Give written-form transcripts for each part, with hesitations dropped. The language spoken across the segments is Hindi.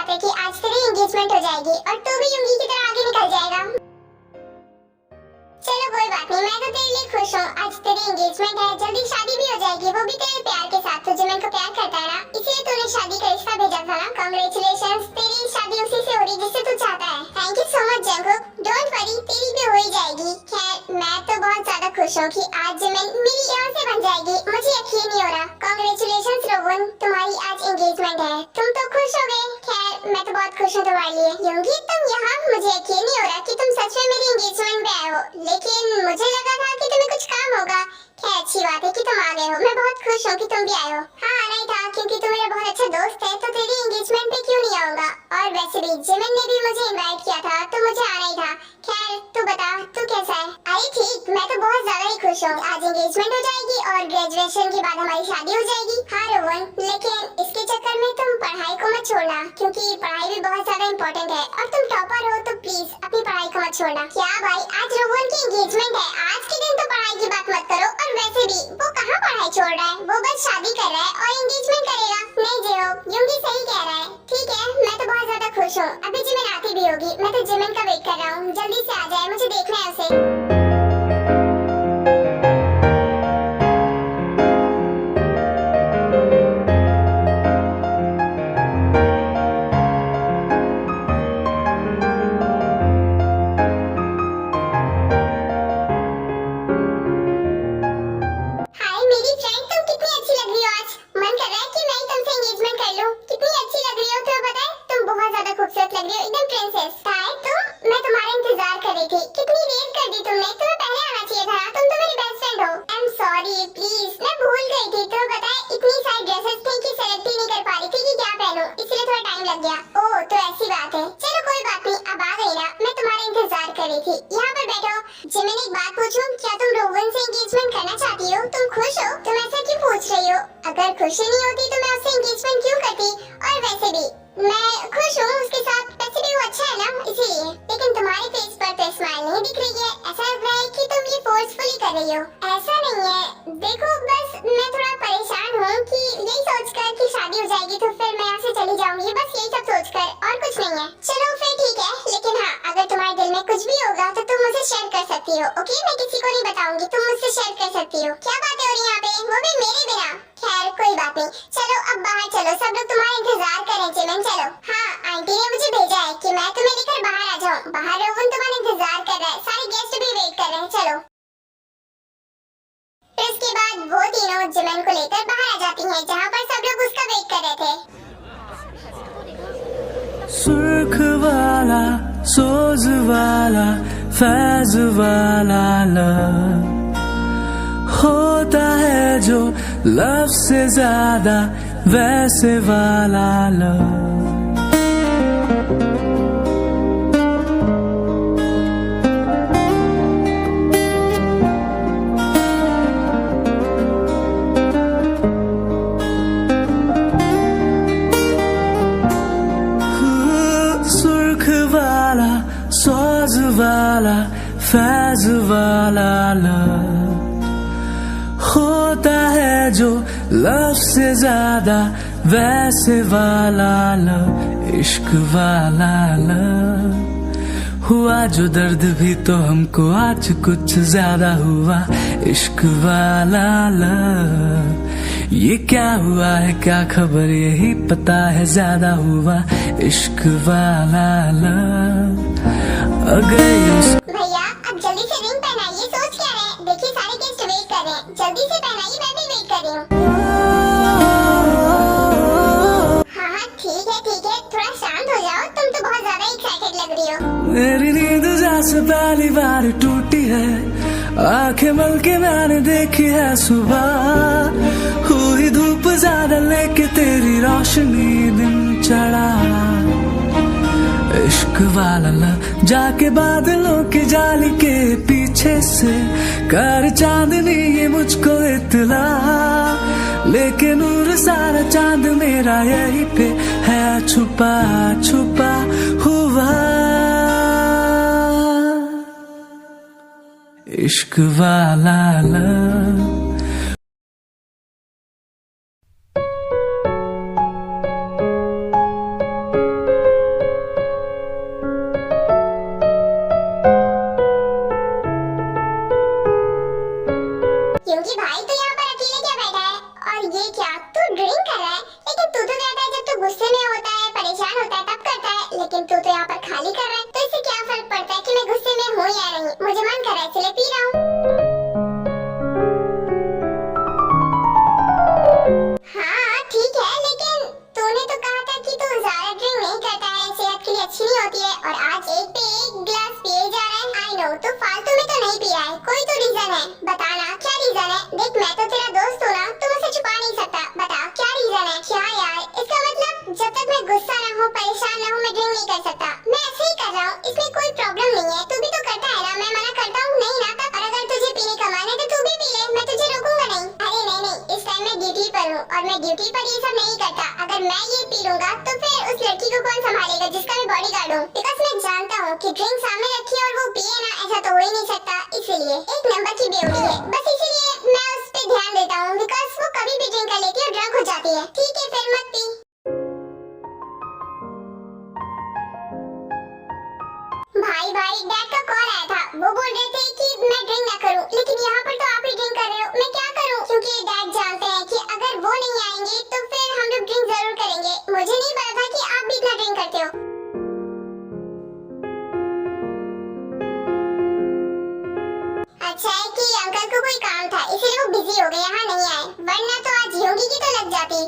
बात है कि आज तेरी एंगेजमेंट हो जाएगी और तू भी युंगी की तरह आगे निकल जाएगा। चलो कोई बात नहीं, मैं तो तेरे लिए खुश हूँ। आज तेरी एंगेजमेंट है, जल्दी शादी भी हो जाएगी, वो भी तेरे प्यार के साथ। तुझे मेरे को प्यार करता है ना, इसलिए तूने शादी का रिश्ता भेजा था ना। कांग्रेचुलेशंस, तेरी शादी उसी से हो रही जिससे तू चाहता है। Thank you so much Jungkook, don't worry, तेरी भी हो ही जाएगी। खैर मैं तो बहुत ज्यादा खुश हूँ कि आज जिमिन मेरी यहाँ से बन जाएगी। मुझे यकीन नहीं हो रहा। कांग्रेचुलेशंस रोवन, तुम्हारी आज एंगेजमेंट है। तुम तो खुश हो गए। खैर मैं तो बहुत खुश हूँ तुम्हारे लिए। युंगी तुम यहाँ, मुझे यकीन नहीं हो रहा कि तुम सच में मेरी एंगेजमेंट में आए हो, लेकिन मुझे लगा था कि तुम्हें कुछ काम होगा। खैर अच्छी बात है कि तुम आ गए हो। मैं बहुत खुश हूँ कि तुम भी आए हो। हाँ आना ही था, क्योंकि तुम मेरा बहुत अच्छा दोस्त है, तो तेरी एंगेजमेंट पे क्यों नहीं आऊंगा। और वैसे भी जिमिन ने भी मुझे इनवाइट किया था, तो मुझे आना ही था। खैर तू बता, तू कैसा है? अरे ठीक, मैं तो बहुत ज्यादा ही खुश हूँ। आज एंगेजमेंट हो जाएगी और ग्रेजुएशन के बाद हमारी शादी हो जाएगी। हाँ रोहन, लेकिन इसके चक्कर में तुम पढ़ाई को मत छोड़ना, क्योंकि पढ़ाई भी बहुत ज्यादा इम्पोर्टेंट है और तुम टॉपर हो, तो प्लीज अपनी पढ़ाई को मत छोड़ना। क्या भाई, आज रोहन की एंगेजमेंट है, आज के दिन तो पढ़ाई की बात मत करो। और वैसे भी वो कहाँ पढ़ाई छोड़ रहा है, वो बस शादी कर रहा है और एंगेजमेंट करेगा। नहीं जियो, युंगी सही कह रहा है। ठीक है, मैं तो बहुत ज्यादा खुश हूँ। अभी जिमिन आती भी होगी, मैं तो जिमिन का वेट कर रहा हूँ। जल्दी से आ जाए, मुझे देखना है उसे। जिमिन एक बात पूछूं, क्या तुम रोवन से एंगेजमेंट करना चाहती हो? तुम खुश हो? तुम ऐसा क्यों पूछ रही हो? अगर खुशी नहीं होती तो मैं उससे एंगेजमेंट क्यों करती? और वैसे भी मैं खुश हूँ उसके साथ, वैसे भी वो अच्छा है ना, इसलिए। लेकिन तुम्हारे फेस पर तो स्माइल नहीं दिख रही है, ऐसा लग रहा है कि तुम ये फोर्सफुली कर रही हो। ऐसा नहीं है, देखो बस मैं थोड़ा परेशान हूँ कि यही सोचकर कि शादी हो जाएगी तो फिर मैं यहाँ से चली जाऊंगी, बस यही सब सोचकर, और कुछ नहीं है। चलो फिर ठीक है, लेकिन हाँ अगर तुम्हारे दिल में कुछ भी होगा तो तुम मुझे शेयर कर सकती हो। ओके, मैं किसी को नहीं बताऊंगी, तुम मुझसे शेयर कर सकती हो। क्या बातें हो रही हैं यहाँ पे, वो भी मेरे बिना। खैर कोई बात नहीं, चलो अब बाहर चलो, सब लोग तुम्हारा इंतजार करें। जिमिन चलो। हाँ आंटी ने मुझे भेजा है कि मैं तुम्हें लेकर बाहर आ जाऊँ। बाहर रोहन तुम्हारा इंतजार कर रहा है, सारे गेस्ट भी वेट कर रहे हैं। चलो। फिर उसके बाद वो तीनों जिमिन को लेकर बाहर आ जाती हैं, जहाँ पर सब लोग उसका वेट कर रहे थे। सुर्ख वाला, सोज वाला, फैज वाला लव होता है जो लव से ज्यादा वैसे वाला लव। सोज वाला, फैज वाला लव होता है जो लव से ज्यादा वैसे वाला लव। इश्क वाला लव हुआ जो दर्द भी तो हमको आज कुछ ज्यादा हुआ। इश्क वाला लव, ये क्या हुआ है क्या खबर, यही पता है ज्यादा हुआ। इश्क वाला लव अगर भैया अब जल्दी से रिंग पहनाइए, सोच क्या रहे हैं? देखिए सारे गेस्ट वेट कर रहे हैं, जल्दी से पहनाइए, मैं भी वेट कर रही हूँ। हाँ ठीक है, थोड़ा शांत हो जाओ, तुम तो बहुत ज्यादा एक्साइटेड लग रही हो। मेरी नींद जैसे पहली बार टूटी है, आंखें मल के मैंने देखी है सुबह। हुई धूप ज्यादा लेके तेरी रोशनी दिन चढ़ा। इश्क वाला लव जाके बादलों की जाली के पीछे से कर चांदनी ये मुझको इतला। लेके नूर सारा चांद मेरा यही पे है छुपा छुपा हुआ। इश्क वाला लव। लेकिन तू तो यहाँ पर खाली कर रहा है, तो इससे क्या फर्क पड़ता है कि मैं गुस्से में हूँ या नहीं? मुझे मन कर रहा है इसलिए पी रहा हूँ। हाँ ठीक है, लेकिन तूने तो कहा था कि तू ज्यादा ड्रिंक नहीं करता है, सेहत के लिए अच्छी नहीं होती है, और आज एक पे एक गिलास पिए जा रहा है। आई नो तू फालतू में तो नहीं पिया है, कोई तो रीजन है, बताना क्या रीजन है? देख मैं तो तेरा दोस्त हूँ ना, तू मुझसे छुपा नहीं सकता, बता क्या रीजन है? क्या यार, इसका मतलब जब तक मैं गुस्सा ना हूँ, परेशान ना हूँ, मैं ड्रिंक नहीं कर सकता। मैं ऐसे ही कर रहा हूँ, इसमें कोई प्रॉब्लम नहीं है। तू भी तो करता है ना, मैं मना करता हूँ नहीं ना? तब और अगर तुझे पीने का मन है तो तू भी पी ले, मैं तुझे रोकूंगा नहीं। अरे नहीं नहीं, इस टाइम मैं ड्यूटी पर हूँ और मैं ड्यूटी पर ये सब नहीं करता। अगर मैं ये पी लूंगा तो फिर उस लड़की को कौन संभालेगा जिसका मैं बॉडीगार्ड हूँ? बिकॉज मैं जानता हूँ कि ड्रिंक सामने रखी और वो पिए ना, ऐसा तो हो ही नहीं सकता। इसीलिए एक नंबर की बेवड़ी है, बस इसीलिए मैं उस पे ध्यान देता हूँ, बिकॉज वो कभी भी ड्रिंक कर लेती है और ड्रंक हो जाती है। ठीक है फिर मत पी। भाई भाई, डैड का कॉल आया था, वो बोल रहे थे कि मैं ड्रिंक ना करूं, लेकिन यहाँ पर तो आप ही ड्रिंक कर रहे हो, मैं क्या करूं? क्योंकि डैड जानते हैं कि अगर वो नहीं आएंगे तो फिर हम लोग ड्रिंक जरूर करेंगे। मुझे नहीं पता था कि आप भी इतना ड्रिंक करते हो। अच्छा है कि अंकल को कोई काम था इसलिए वो बिजी हो गए, यहाँ नहीं आए, वरना तो आज योगी की तो लग जाती।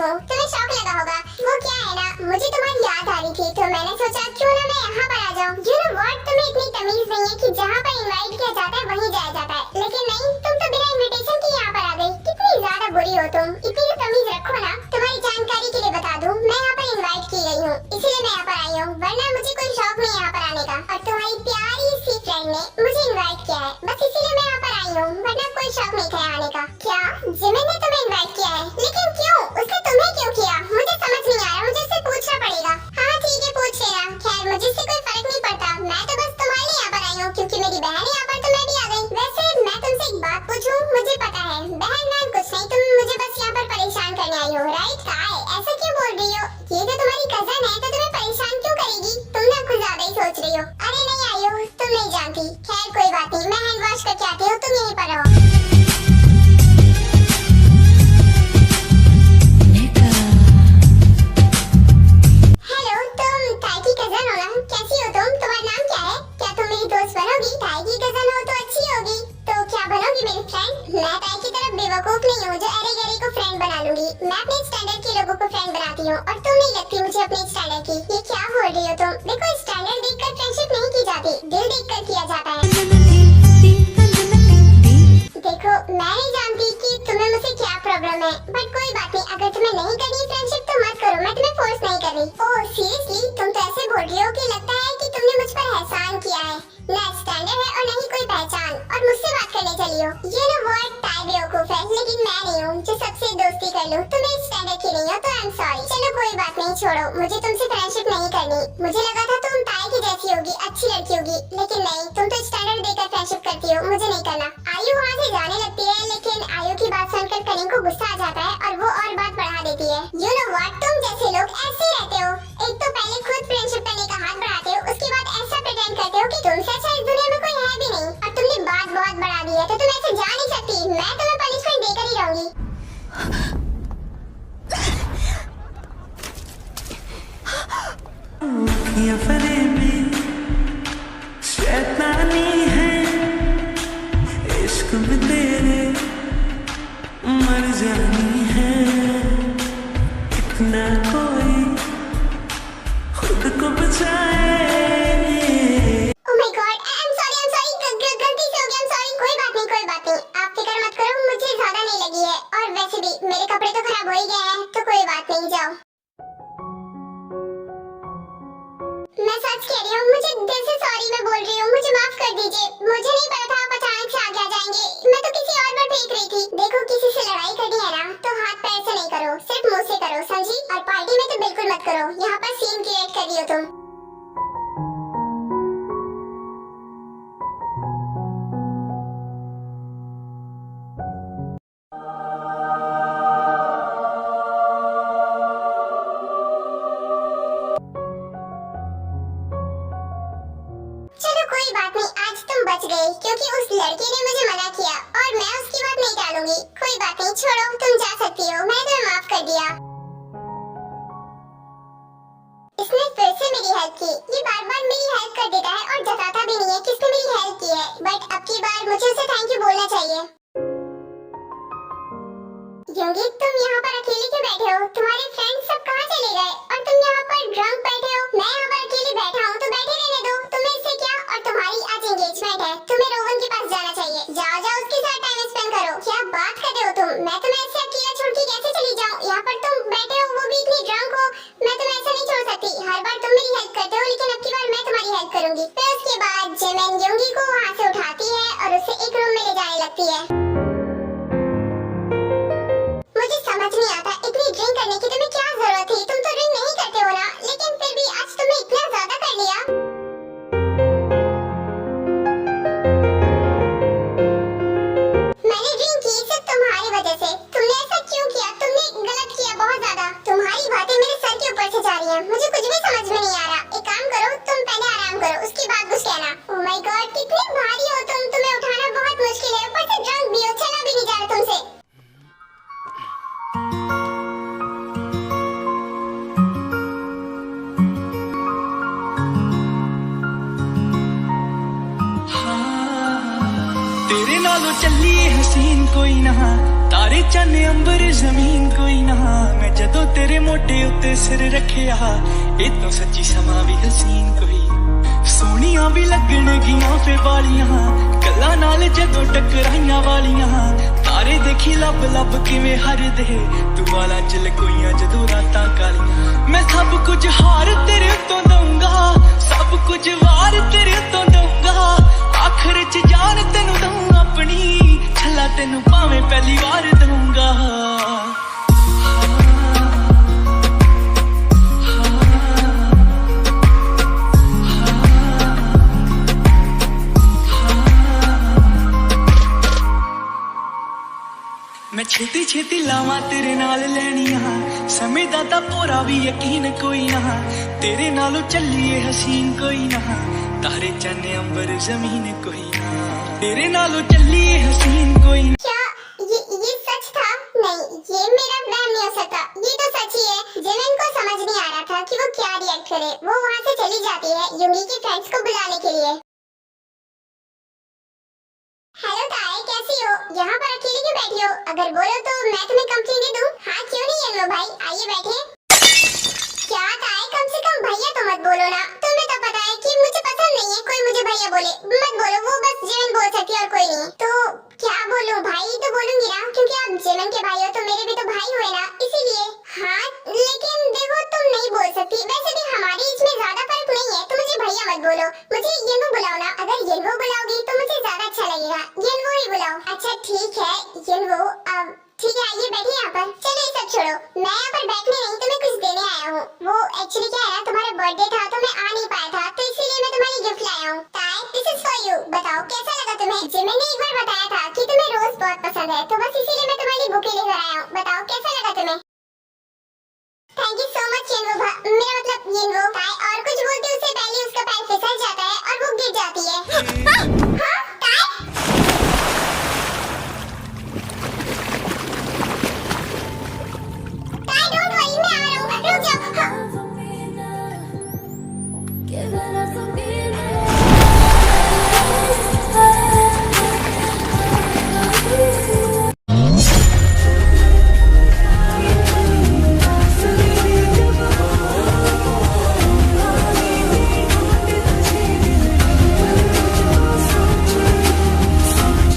तुम्हें शौक लगा होगा, वो क्या है ना, मुझे तुम्हारी याद आ रही थी तो मैंने सोचा क्यों ना मैं यहाँ पर आ जाऊँ। You know what, तुम्हें इतनी तमीज नहीं है कि जहाँ पर इनवाइट किया जाता है वहीं जाया जाता है, लेकिन नहीं, तुम तो बिना इनविटेशन के यहाँ पर आ गई। कितनी ज्यादा बुरी हो तुम, इतनी तो तमीज रखो ना। तुम्हारी जानकारी के लिए बता दूँ, मैं यहाँ पर इनवाइट की गई हूँ, इसीलिए मैं यहाँ पर आई हूँ, वरना मुझे कोई शौक नहीं यहाँ पर आने का। और तुम्हारी प्यारी सी फ्रेंड ने मुझे इनवाइट किया है, बस इसीलिए मैं यहाँ पर आई हूँ, वरना कोई शौक नहीं था आने का। क्या जिमिन ने तुम्हें इनवाइट किया है? लेकिन क्यों? उसने तुम्हें क्यों किया? मुझे समझ नहीं आ रहा, मुझे उससे पूछना पड़ेगा। हाँ ठीक है, पूछ लेना। खैर मुझे इससे कोई फर्क नहीं पड़ता, मैं तो बस तुम्हारे लिए यहाँ पर आई हूँ, क्योंकि मेरी बहन है यहाँ पर तो मैं भी आ गई। वैसे मैं तुमसे एक बात पूछूं? मुझे पता है बहन कुछ नहीं, तुम मुझे बस यहाँ पर परेशान करने आई हो, राइट? काय ऐसा क्यों बोल रही हो? ये तो तुम्हारी कजन है, तो तुम्हें परेशान क्यों करेगी? तुम ना कुछ ज्यादा ही सोच रही हो। अरे नहीं आई हो, तुम नहीं जानती। खैर कोई बात नहीं, मैं हैंड वॉश करके आती हूँ, तुम यहीं पर रहो। बेवकूफ नहीं हूँ जो अरे गरे को फ्रेंड बना लूंगी। मैं अपने स्टैंडर्ड के लोगों को फ्रेंड बनाती हूँ और तुम नहीं लगती मुझे अपने स्टैंडर्ड की। ये क्या बोल रही हो तुम? देखो स्टैंडर्ड देखकर फ्रेंडशिप नहीं की जाती, दिल देखकर किया जाता है। देखो मैं नहीं जानती कि तुम्हें मुझसे क्या प्रॉब्लम है, बट कोई बात नहीं, अगर तुम्हें नहीं करनी फ्रेंडशिप तो मत करो, मैं तुम्हें फोर्स नहीं कर रही। ओह सीरियसली, तुम तो ऐसे बोल रही हो कि लगता है कि तुमने मुझ पर एहसान किया है। ना स्टैंडर्ड है और ना ही कोई पहचान, और मुझसे बात करने चली हो। ये नो व्हाट, ताई बेवकूफ है, लेकिन मैं नहीं हूँ जो सबसे दोस्ती कर लूँ। तुम इस स्टैंडर्ड की नहीं हो तो आई एम सॉरी। चलो कोई बात नहीं, छोड़ो, मुझे तुमसे फ्रेंडशिप नहीं करनी। मुझे लगा था तुम ताई की जैसी होगी, अच्छी लड़की होगी, लेकिन नहीं, तुम तो स्टैंडर्ड देकर फ्रेंडशिप करती हो, मुझे नहीं करना। आयु वहाँ से जाने लगती है, लेकिन आयु की बात सुनकर करीम को गुस्सा आ जाता है और वो और बात बढ़ा देती है। You know what, तुम जैसे लोग ऐसे रहते हो, एक तो पहले खुद फ्रेंडशिप करने का हाथ बढ़ाते हो, उसके बाद ऐसा प्रिटेंड करते हो कि तुमसे अच्छा इस दुनिया में कोई है भी नहीं, और तुमने बात बहुत बढ़ा दी है, तो तुम ऐसे जा नहीं सकती। मैं तुम्हें पनिशमेंट देकर ही रहूंगी। ये फरेबी शैतानी है, इश्क में तेरे मर जानी है, इतना कोई खुद को बचाए। Oh my God, I'm sorry, गलती से हो गया, I'm sorry। कोई बात नहीं, आप फिक्र मत करो, मुझे ज्यादा नहीं लगी है, और वैसे भी मेरे कपड़े तो खराब हो ही गए हैं, तो कोई बात नहीं, जाओ। मैं सच कह रही हूँ, मुझे दिल से सॉरी मैं बोल रही हूँ, मुझे माफ कर दीजिए। मुझे नहीं पता था आप अचानक से आगे आ जाएंगे, मैं तो किसी और पर फेंक रही थी। देखो किसी से लड़ाई करनी है ना तो हाथ पैर से नहीं करो, सिर्फ मुंह से करो, समझी? और पार्टी में तो बिल्कुल मत करो, यहाँ पर सीन क्रिएट कर रही हो तुम। छोड़ो, तुम जा सकती हो, मैंने तुम्हें माफ कर दिया। इसने फिर से मेरी हेल्प की। ये बार बार मेरी हेल्प कर देता है और जताता भी नहीं है कि इसने मेरी हेल्प की है, बट अब की बार मुझे उसे थैंक यू बोलना चाहिए। योंगी, तुम यहाँ पर अकेले क्यों बैठे हो? तुम्हारे फ्रेंड्स सब कहाँ चले गए और तुम यहाँ पर ड्रंक बैठे हो? मैं यहाँ पर अकेले बैठा हूँ तो बैठे रहने दो, तुम्हें इससे क्या? और तुम्हारी आज एंगेजमेंट है, तुम्हें रोहन के पास जाना चाहिए। जाओ जाओ, उसके साथ टाइम स्पेंड करो। क्या बात कर रहे हो तुम? मैं तुम्हें ऐसे अकेला छोड़ के कैसे चली जाऊँ? यहाँ पर तुम बैठे हो, वो भी इतनी ड्रंक हो, मैं तुम्हें ऐसा नहीं छोड़ सकती। हर बार तुम मेरी हेल्प करते हो, लेकिन अब की बार मैं तुम्हारी हेल्प करूंगी। फिर उसके बाद जेमिन योंगी को वहाँ से उठाती है और उसे एक रूम में ले जाने लगती है। मुझे समझ नहीं आता इतनी ड्रिंक करने की तुम्हें क्या जरूरत थी? तुम तो ड्रिंक नहीं करते हो ना, लेकिन फिर भी आज तुमने इतना ज्यादा कर लिया। मैंने ड्रिंक की सिर्फ तुम्हारी वजह से। तुमने ऐसा क्यों किया? तुमने गलत किया बहुत ज्यादा। तुम्हारी बातें मेरे सर के ऊपर से जा रही हैं, मुझे कुछ भी समझ में नहीं आ रहा। एक काम करो, तुम पहले आराम करो, उसके बाद कुछ कहना। ओह माय गॉड, कितने भारी हो तुम, तुम्हें उठाना बहुत मुश्किल है, ऊपर से ड्रंक भी हो, चला भी नहीं जा रहा तुमसे। तेरे नालों चली हसीन कोई ना, तारे चन्ने अंबर जमीन कोई ना। मैं जदों तेरे मोटे उत्ते सिर रखिया, ए तो सच्ची समा भी हसीन कोई। सोनिया भी लगणगियां फे वालियां, गल्लां नाल जदों टकराइयां वालियां। तारे देखी लब लब किवें हरदे, तू वाला च लकोइयां जदों रातां कालियां। मैं सब कुछ हार तेरे उत्तों दूंगा, सब कुछ वार तेरे उत्तों दूंगा। आखिर च जान तेनू दूं अपनी, छला तेनू भावें पहली बार दूंगा। मैं छेती छेती लावां तेरे नाल लैनियां, समय दा तां पूरा भी यकीन कोई ना। तेरे नालों चलिए हसीन कोई ना, तारे चन्ने अंबर जमीन कोई ना। तेरे नालों चलिए हसीन कोई ना। क्या ये सच था? नहीं, ये मेरा प्लान नहीं हो सकता, ये तो सच ही है। जेमिन को समझ नहीं आ रहा था कि वो क्या रिएक्ट करे। वो वहाँ से चली जाती है योंगी के फ्रेंड्स को बुलाने के लिए। हेलो ताए, कैसी हो? यहाँ पर अकेले क्यों बैठी हो? अगर बोलो तो मैं तुम्हें कंप्लेंट दे दूँ। हाँ क्यों नहीं येलो भाई, आइए बैठिए। क्या ताए, कम से कम भैया तो मत बोलो ना। तुम्हें तो पता है कि मुझे पसंद नहीं है कोई मुझे भैया बोले। मत बोलो, वो बस जेमिन बोल सकती है और कोई नहीं। तो क्या बोलूं? भाई तो बोलूंगी ना, क्योंकि आप जेमिन के भाई हो तो मेरे भी तो भाई हुए ना, इसीलिए। हाँ लेकिन देखो, तुम नहीं बोल सकती। वैसे भी हमारे बीच में ज्यादा फर्क नहीं है, तो मुझे भैया मत बोलो, मुझे येनो बुलाओ ना। अगर येनो बुलाओगी तो मुझे ज्यादा अच्छा लगेगा। येनो ही बुलाओ। अच्छा ठीक है येनो, अब ठीक है, आइए बैठिए यहाँ पर। चलो ये सब छोड़ो, मैं यहाँ पर बैठने नहीं, तुम्हें कुछ देने आया हूँ। वो एक्चुअली क्या है ना, तुम्हारा बर्थडे था तो मैं आ नहीं पाया था, तो इसीलिए मैं तुम्हारी गिफ्ट लाया हूँ। ताए, दिस इज फॉर यू। बताओ कैसा लगा तुम्हें? जेमिन ने एक बार बताया था कि तुम्हें रोज बहुत पसंद है, तो बस इसीलिए मैं तुम्हारे